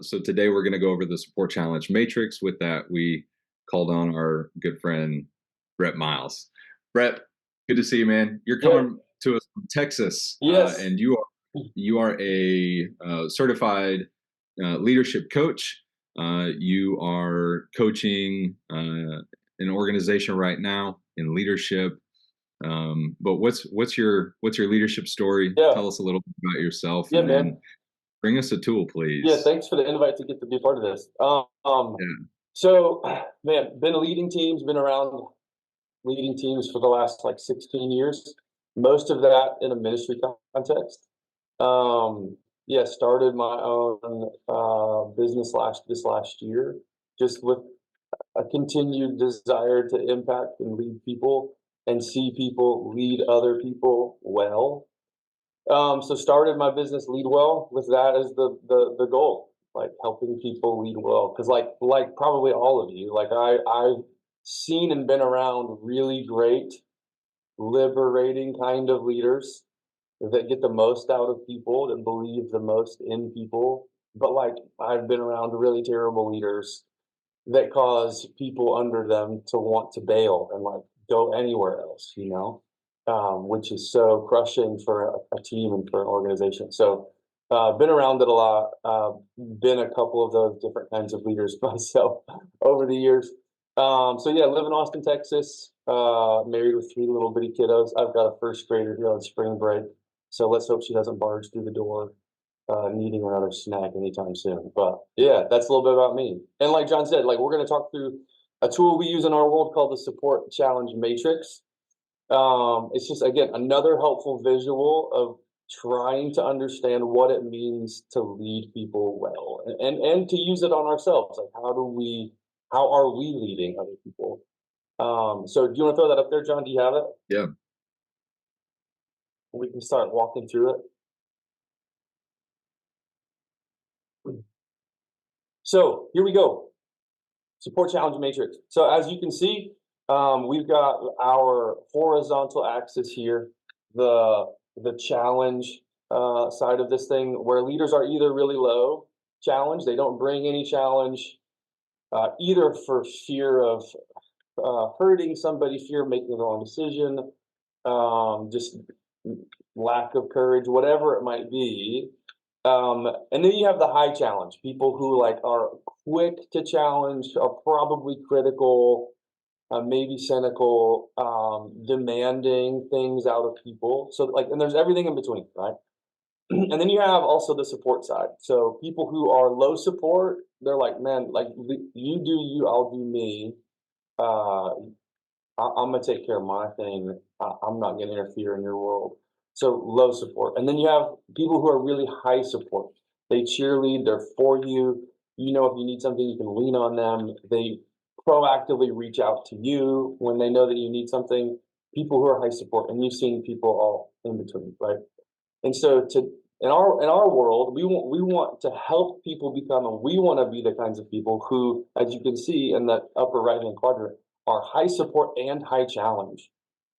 So today we're going to go over the support challenge matrix. With that, we called on our good friend, Brett Miles. Brett, good to see you, man. You're coming to us from Texas. Yes. And you are a certified leadership coach. You are coaching an organization right now in leadership. But what's your leadership story? Yeah. Tell us a little bit about yourself, Yeah, and man. then bring us a tool, please. Yeah, thanks for the invite to get to be part of this. Yeah. So, man, been leading teams, been around leading teams for the last like 16 years. Most of that in a ministry context. Yeah, started my own business this last year, just with a continued desire to impact and lead people and see people lead other people well. So started my business Lead Well with that as the goal, like helping people lead well. Because like probably all of you, like I've seen and been around really great, liberating kind of leaders that get the most out of people, that believe the most in people. But like I've been around really terrible leaders that cause people under them to want to bail and like go anywhere else, which is so crushing for a team and for an organization. So, been around it a lot. Been a couple of those different kinds of leaders myself over the years. So yeah, live in Austin, Texas. Married with three little bitty kiddos. I've got a first grader here on spring break, so let's hope she doesn't barge through the door needing another snack anytime soon. But yeah, that's a little bit about me. And like John said, like we're going to talk through a tool we use in our world called the Support Challenge Matrix. It's just, again, another helpful visual of trying to understand what it means to lead people well, and to use it on ourselves. Like how are we leading other people? So do you want to throw that up there, John? Do you have it? Yeah. We can start walking through it. So here we go. Support challenge matrix. So as you can see, we've got our horizontal axis here, the challenge side of this thing, where leaders are either really low challenge, they don't bring any challenge, either for fear of hurting somebody, fear of making the wrong decision, just lack of courage, whatever it might be. And then you have the high challenge, people who like are quick to challenge, are probably critical, maybe cynical, demanding things out of people. So like, and there's everything in between, right? And then you have also the support side. So people who are low support, they're like, man, like you do you, I'll do me. I'm gonna take care of my thing. I'm not gonna interfere in your world. So low support. And then you have people who are really high support. They cheerlead, they're for you. You know, if you need something, you can lean on them. They proactively reach out to you when they know that you need something. People who are high support, and you've seen people all in between, right? And so in our world, we want to help people become, and we want to be the kinds of people who, as you can see in that upper right hand quadrant, are high support and high challenge,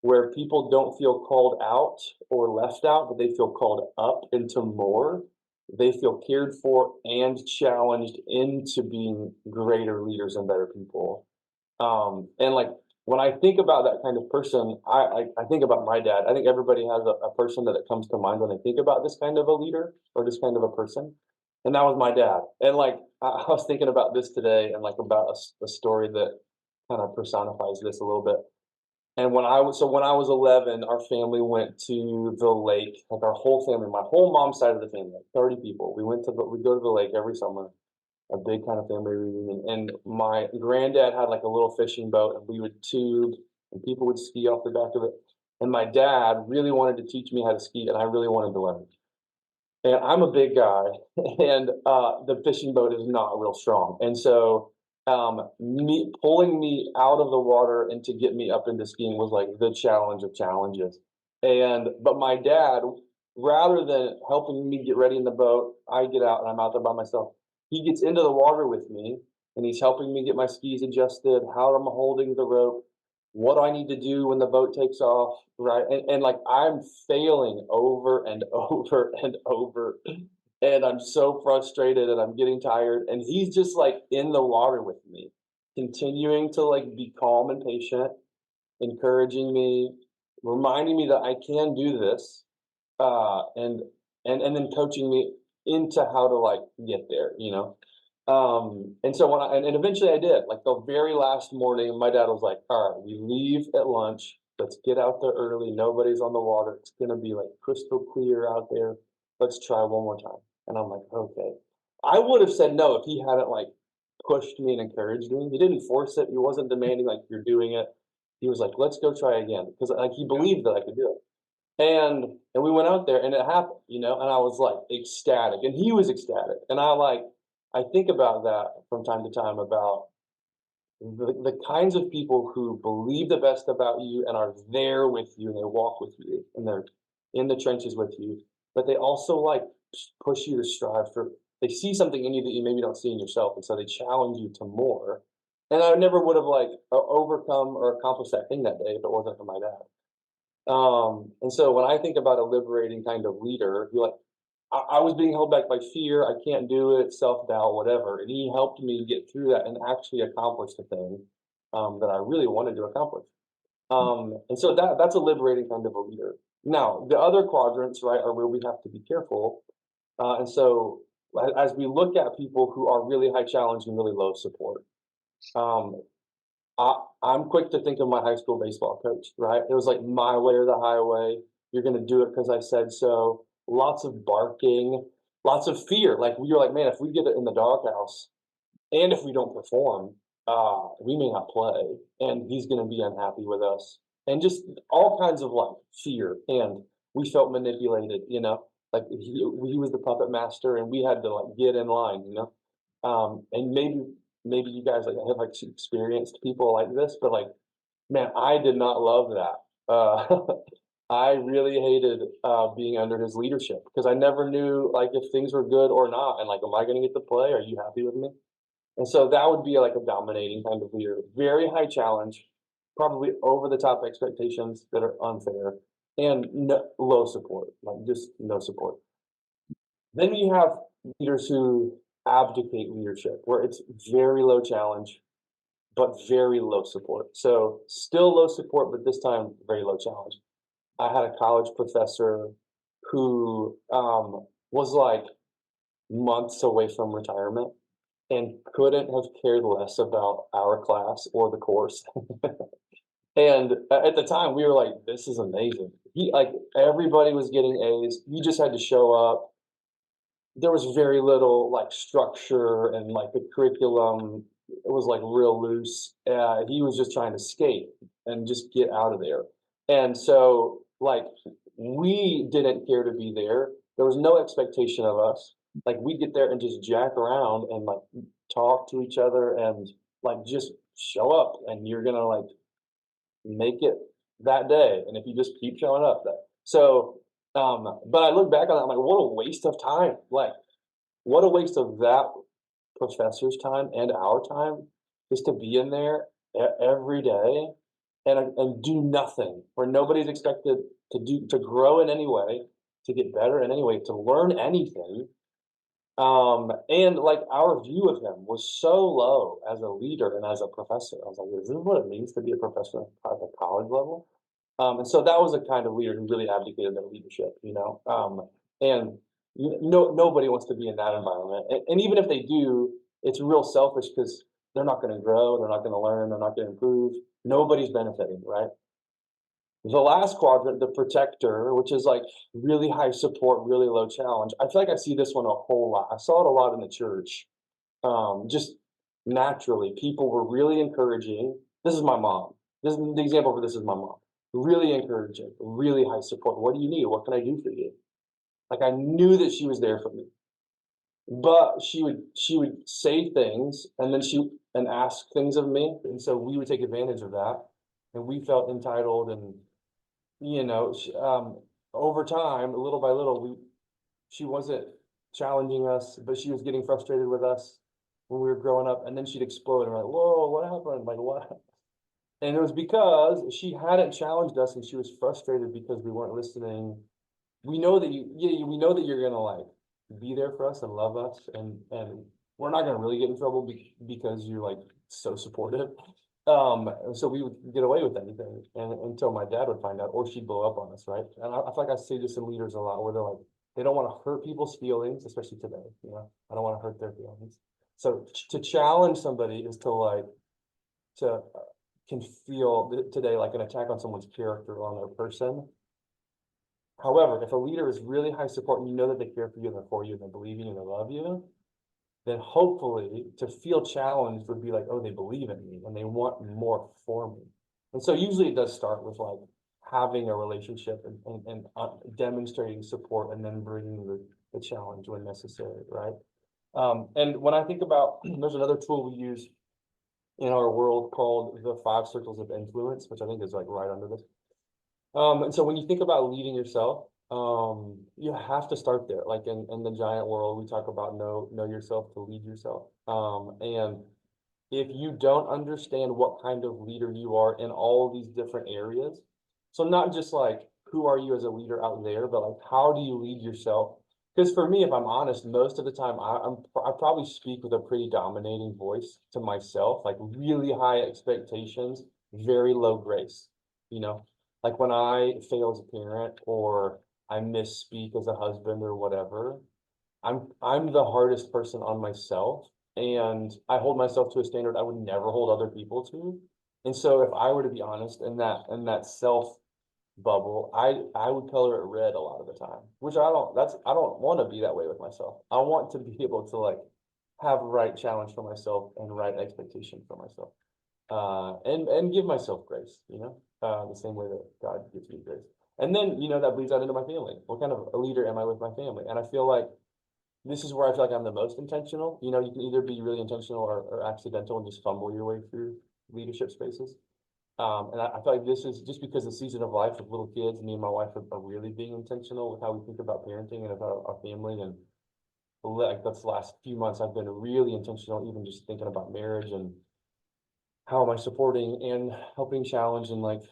where people don't feel called out or left out, but they feel called up into more. They feel cared for and challenged into being greater leaders and better people. And like when I think about that kind of person, I think about my dad. I think everybody has a person that it comes to mind when they think about this kind of a leader or this kind of a person. And that was my dad. And like I was thinking about this today, and like about a story that kind of personifies this a little bit. And when I was 11, our family went to the lake, like our whole family, my whole mom's side of the family, like 30 people. We go to the lake every summer, a big kind of family reunion. And my granddad had like a little fishing boat, and we would tube, and people would ski off the back of it. And my dad really wanted to teach me how to ski, and I really wanted to learn. And I'm a big guy, and the fishing boat is not real strong. And so me pulling me out of the water and to get me up into skiing was like the challenge of challenges. And but my dad, rather than helping me get ready in the boat, I get out and I'm out there by myself. He gets into the water with me, and he's helping me get my skis adjusted, how I'm holding the rope. what do I need to do when the boat takes off, right? And like I'm failing over and over and over, and I'm so frustrated and I'm getting tired. And he's just like in the water with me, continuing to like be calm and patient, encouraging me, reminding me that I can do this, and and then coaching me into how to like get there, you know. And so when and eventually I did. Like the very last morning, my dad was like, "All right, we leave at lunch. Let's get out there early. Nobody's on the water. It's gonna be like crystal clear out there. Let's try one more time." And I'm like, "Okay." I would have said no if he hadn't like pushed me and encouraged me. He didn't force it. He wasn't demanding like you're doing it. He was like, "Let's go try again," because like he believed that I could do it. And we went out there and it happened, you know, and I was like ecstatic and he was ecstatic. And I think about that from time to time about the kinds of people who believe the best about you and are there with you and they walk with you and they're in the trenches with you, but they also like push you to strive for they see something in you that you maybe don't see in yourself, and so they challenge you to more. And I never would have like overcome or accomplished that thing that day if it wasn't for my dad. And so when I think about a liberating kind of leader, you're like, I was being held back by fear. I can't do it, self doubt, whatever. And he helped me get through that and actually accomplish the thing that I really wanted to accomplish. And so that's a liberating kind of a leader. Now, the other quadrants, right, are where we have to be careful. And so as we look at people who are really high challenge and really low support, um, I'm quick to think of my high school baseball coach, right? It was like my way or the highway. You're gonna do it because I said so. Lots of barking, lots of fear. Like we were like, man, if we get it in the doghouse and if we don't perform, we may not play, and he's gonna be unhappy with us, and just all kinds of like fear. And we felt manipulated, you know, like he was the puppet master, and we had to like get in line, you know. And maybe you guys like have like experienced people like this, but like, man, I did not love that. I really hated being under his leadership because I never knew like if things were good or not, and like, am I going to get to play? Are you happy with me? And so that would be like a dominating kind of leader, very high challenge, probably over the top expectations that are unfair, and low support, like just no support. Then you have leaders who abdicate leadership, where it's very low challenge, but very low support. So still low support, but this time very low challenge. I had a college professor who was like months away from retirement and couldn't have cared less about our class or the course. And at the time, we were like, "This is amazing." He like everybody was getting A's. You just had to show up. There was very little like structure and like the curriculum it was like real loose. He was just trying to skate and just get out of there. And so like we didn't care to be there. There was no expectation of us. Like we'd get there and just jack around and like talk to each other and like just show up and you're gonna like make it that day. And if you just keep showing up that so but I look back on that, I'm like, what a waste of time. Like what a waste of that professor's time and our time just to be in there every day and do nothing where nobody's expected to grow in any way, to get better in any way, to learn anything. And like our view of him was so low as a leader and as a professor. I was like, is this what it means to be a professor at the college level? And so that was a kind of leader who really abdicated their leadership, you know. And nobody wants to be in that environment. And even if they do, it's real selfish because they're not going to grow, they're not going to learn, they're not going to improve. Nobody's benefiting, right? The last quadrant, the protector, which is like really high support, really low challenge. I feel like I see this one a whole lot. I saw it a lot in the church. Just naturally, people were really encouraging. This is my mom. This is the example for this is my mom. Really encouraging, really high support. What do you need? What can I do for you? Like I knew that she was there for me. But she would say things and then she and ask things of me. And so we would take advantage of that. And we felt entitled and you know, over time, little by little, she wasn't challenging us, but she was getting frustrated with us when we were growing up, and then she'd explode, and we're like, "Whoa, what happened? Like, what?" And it was because she hadn't challenged us and she was frustrated because we weren't listening. We know that we know that you're gonna like be there for us and love us, and we're not gonna really get in trouble because you're like so supportive. So we would get away with anything, and until my dad would find out, or she'd blow up on us, right? And I feel like I say this to leaders a lot, where they're like, they don't want to hurt people's feelings, especially today. You know, I don't want to hurt their feelings. So to challenge somebody is to like to can feel today like an attack on someone's character or on their person. However, if a leader is really high support and you know that they care for you and they're for you and they believe in you and they love you, then hopefully to feel challenged would be like, oh, they believe in me and they want more for me. And so usually it does start with like having a relationship and demonstrating support and then bringing the challenge when necessary, right? And when I think about, there's another tool we use in our world called the 5 circles of influence, which I think is like right under this. And so when you think about leading yourself, you have to start there. Like in the giant world, we talk about know yourself to lead yourself. And if you don't understand what kind of leader you are in all of these different areas, so not just like who are you as a leader out there, but like how do you lead yourself? Because for me, if I'm honest, most of the time I probably speak with a pretty dominating voice to myself, like really high expectations, very low grace. You know, like when I fail as a parent or I misspeak as a husband or whatever, I'm the hardest person on myself, and I hold myself to a standard I would never hold other people to. And so if I were to be honest in that self bubble, I would color it red a lot of the time, which I don't want to be that way with myself. I want to be able to like have right challenge for myself and right expectation for myself. And give myself grace, you know, the same way that God gives me grace. And then, you know, that bleeds out into my family. What kind of a leader am I with my family? And I feel like this is where I feel like I'm the most intentional. You know, you can either be really intentional or accidental and just fumble your way through leadership spaces. And I feel like this is just because the season of life with little kids, me and my wife are really being intentional with how we think about parenting and about our family. And like this last few months, I've been really intentional, even just thinking about marriage and how am I supporting and helping challenge and like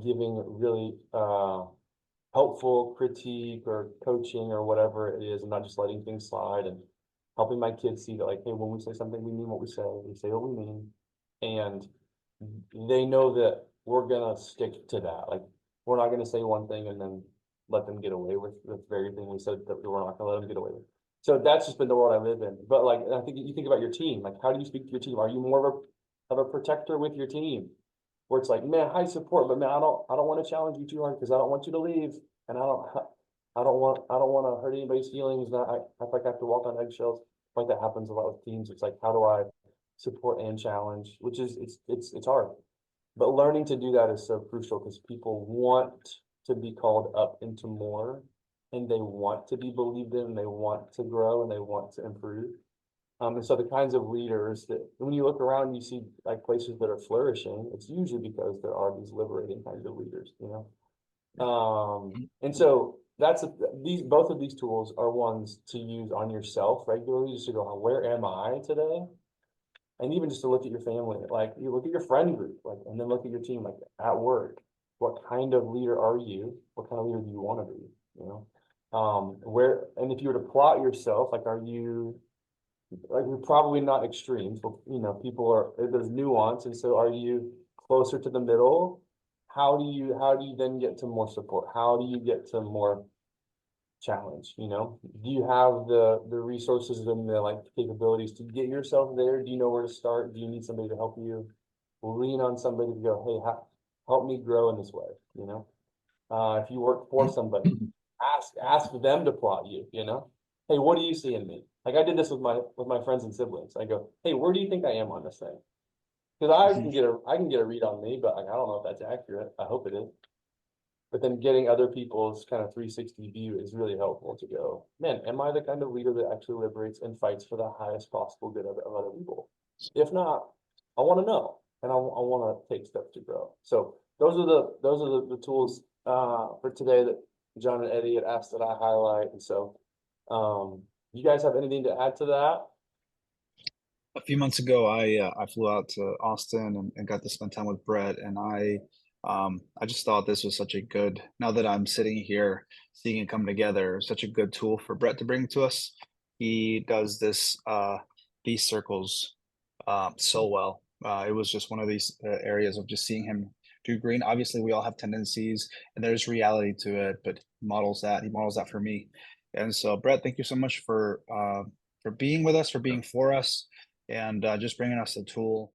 giving really helpful critique or coaching or whatever it is, and not just letting things slide, and helping my kids see that like, hey, when we say something, we mean what we say what we mean, and they know that we're gonna stick to that. Like we're not gonna say one thing and then let them get away with the very thing we said that we're not gonna let them get away with. So that's just been the world I live in. But like I think you think about your team, like how do you speak to your team? Are you more of a protector with your team? Where it's like, man, high support, but man, I don't want to challenge you too hard because I don't want you to leave, and I don't want to hurt anybody's feelings. And I feel like I have to walk on eggshells. Like that happens a lot with teams. It's like, how do I support and challenge? Which is it's hard, but learning to do that is so crucial because people want to be called up into more, and they want to be believed in, and they want to grow, and they want to improve. And so the kinds of leaders that when you look around, you see like places that are flourishing, it's usually because there are these liberating kinds of leaders, you know? And so these both of these tools are ones to use on yourself regularly, just to go, where am I today? And even just to look at your family, like you look at your friend group, like, and then look at your team, like at work. What kind of leader are you? What kind of leader do you want to be? You know, where, and if you were to plot yourself, like, are you like we're probably not extremes, but you know, people are there's nuance, and so are you closer to the middle? How do you then get to more support? How do you get to more challenge? You know, do you have the resources and the like capabilities to get yourself there? Do you know where to start? Do you need somebody to help you? Lean on somebody to go, hey, help me grow in this way. You know, if you work for somebody, ask them to plot you, you know? Hey, what do you see in me? Like I did this with my friends and siblings. I go, hey, where do you think I am on this thing? Because I can get a read on me, but like, I don't know if that's accurate. I hope it is. But then getting other people's kind of 360 view is really helpful to go, man, am I the kind of leader that actually liberates and fights for the highest possible good of other people? If not, I want to know, and I want to take steps to grow. So those are the tools for today that John and Eddie had asked that I highlight. And so, you guys have anything to add to that? A few months ago, I flew out to Austin and got to spend time with Brett, and I just thought this was such a good. Now that I'm sitting here seeing it come together, such a good tool for Brett to bring to us. He does these circles so well. It was just one of these areas of just seeing him do green. Obviously, we all have tendencies, and there's reality to it, but he models that. He models that for me, and so Brett, thank you so much for being with us, for being for us, and just bringing us the tool.